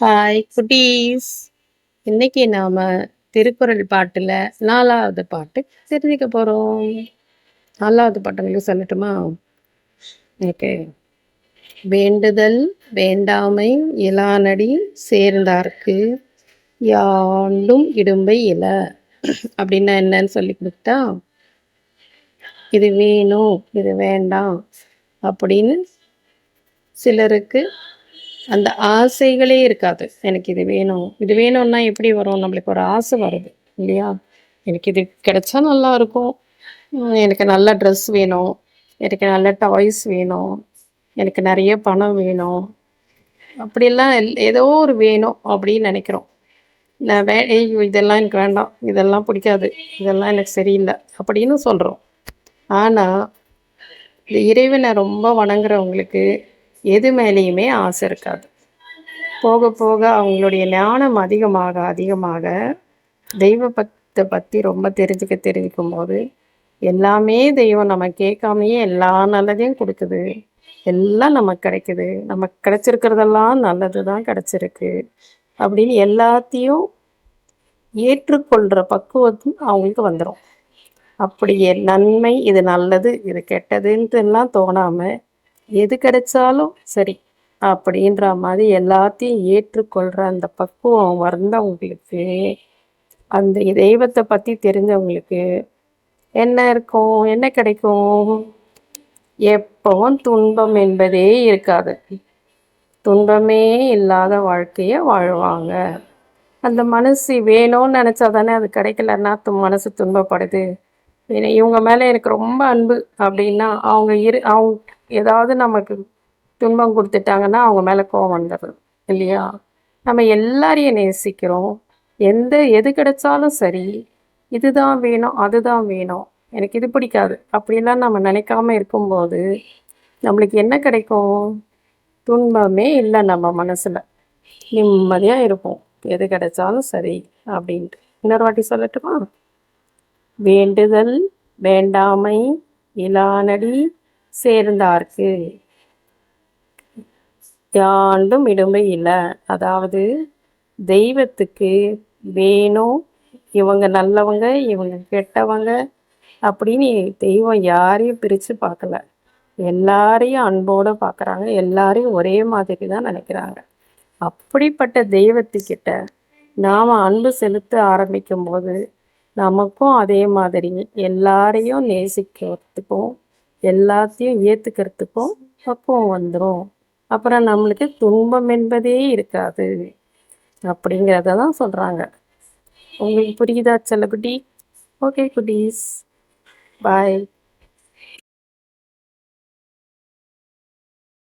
Hi குட்டீஸ். இன்னைக்கு நாம திருக்குறள் பாட்டுல 4வது பாட்டு தெரிஞ்சுக்க போறோம். 4வது பாட்டு உங்களுக்கு சொல்லட்டுமா? ஓகே. வேண்டுதல் வேண்டாமை இலானடி சேர்ந்தார்க்கு யாண்டும் இடும்பை இல. அப்படின்னா என்னன்னு சொல்லி கொடுத்தா, இது வேணும் இது வேண்டாம் அப்படின்னு சிலருக்கு அந்த ஆசைகளே இருக்காது. எனக்கு இது வேணும் இது வேணும்னா எப்படி வரும்? நம்மளுக்கு ஒரு ஆசை வருது இல்லையா? எனக்கு இது கிடைச்சா நல்லா இருக்கும், எனக்கு நல்ல ட்ரெஸ் வேணும், எனக்கு நல்ல டாய்ஸ் வேணும், எனக்கு நிறைய பணம் வேணும், அப்படிலாம் ஏதோ ஒரு வேணும் அப்படின்னு நினைக்கிறோம். நான் ஐயோ இதெல்லாம் எனக்கு வேண்டாம், இதெல்லாம் பிடிக்காது, இதெல்லாம் எனக்கு சரியில்லை அப்படின்னு சொல்கிறோம். ஆனால் இந்த இறைவனை ரொம்ப வணங்குறவங்களுக்கு எது மேலேயுமே ஆசை இருக்காது. போக போக அவங்களுடைய ஞானம் அதிகமாக அதிகமாக தெய்வ பக்தை பற்றி ரொம்ப தெரிஞ்சுக்கும் போது எல்லாமே தெய்வம் நம்ம கேட்காமையே எல்லா நல்லதையும் கொடுக்குது, எல்லாம் நமக்கு கிடைக்குது, நமக்கு கிடைச்சிருக்கிறதெல்லாம் நல்லது தான் கிடைச்சிருக்கு அப்படின்னு எல்லாத்தையும் ஏற்றுக்கொள்கிற பக்குவத்தும் அவங்களுக்கு வந்துடும். அப்படி நன்மை இது நல்லது இது கெட்டதுன்ட்டு எல்லாம் தோணாமல் எது கிடைச்சாலும் சரி அப்படின்ற மாதிரி எல்லாத்தையும் ஏற்றுக்கொள்கிற அந்த பக்குவம் வந்தவங்களுக்கு, அந்த தெய்வத்தை பற்றி தெரிஞ்சவங்களுக்கு என்ன இருக்கும், என்ன கிடைக்கும்? எப்பவும் துன்பம் என்பதே இருக்காது. துன்பமே இல்லாத வாழ்க்கையை வாழ்வாங்க. அந்த மனசு வேணும்னு நினச்சா தானே அது கிடைக்கலன்னா மனசு துன்பப்படுது. இவங்க மேலே எனக்கு ரொம்ப அன்பு அப்படின்னா அவங்க ஏதாவது நமக்கு துன்பம் கொடுத்துட்டாங்கன்னா அவங்க மேலே கோவம் வந்துடுது இல்லையா? நம்ம எல்லாரையும் நேசிக்கிறோம். எது கிடைச்சாலும் சரி, இதுதான் வேணும் அதுதான் வேணும், எனக்கு இது பிடிக்காது அப்படிலாம் நம்ம நினைக்காம இருக்கும்போது நம்மளுக்கு என்ன கிடைக்கும்? துன்பமே இல்லை. நம்ம மனசில் நிம்மதியாக இருப்போம், எது கிடைச்சாலும் சரி அப்படின்ட்டு. இன்னொரு வாட்டி சொல்லட்டுமா? வேண்டுதல் வேண்டாமை இலானடி சேர்ந்தார்க்கு யாண்டும் இடும்பை இல்லை. அதாவது தெய்வத்துக்கு வேணும், இவங்க நல்லவங்க இவங்க கெட்டவங்க அப்படின்னு தெய்வம் யாரையும் பிரித்து பார்க்கல. எல்லாரையும் அன்போடு பார்க்குறாங்க, எல்லாரையும் ஒரே மாதிரி தான் நினைக்கிறாங்க. அப்படிப்பட்ட தெய்வத்துக்கிட்ட நாம் அன்பு செலுத்த ஆரம்பிக்கும் போது நமக்கும் அதே மாதிரி எல்லாரையும் நேசிக்கிறதுக்கும் எல்லாத்தையும் ஏற்றுக்கிறதுக்கும் பக்குவம் வந்துடும். அப்புறம் நம்மளுக்கு துன்பம் என்பதே இருக்காது அப்படிங்கிறத தான் சொல்கிறாங்க. உங்களுக்கு புரியுதா செல்லக்குட்டி? ஓகே குட்டீஸ், பாய்.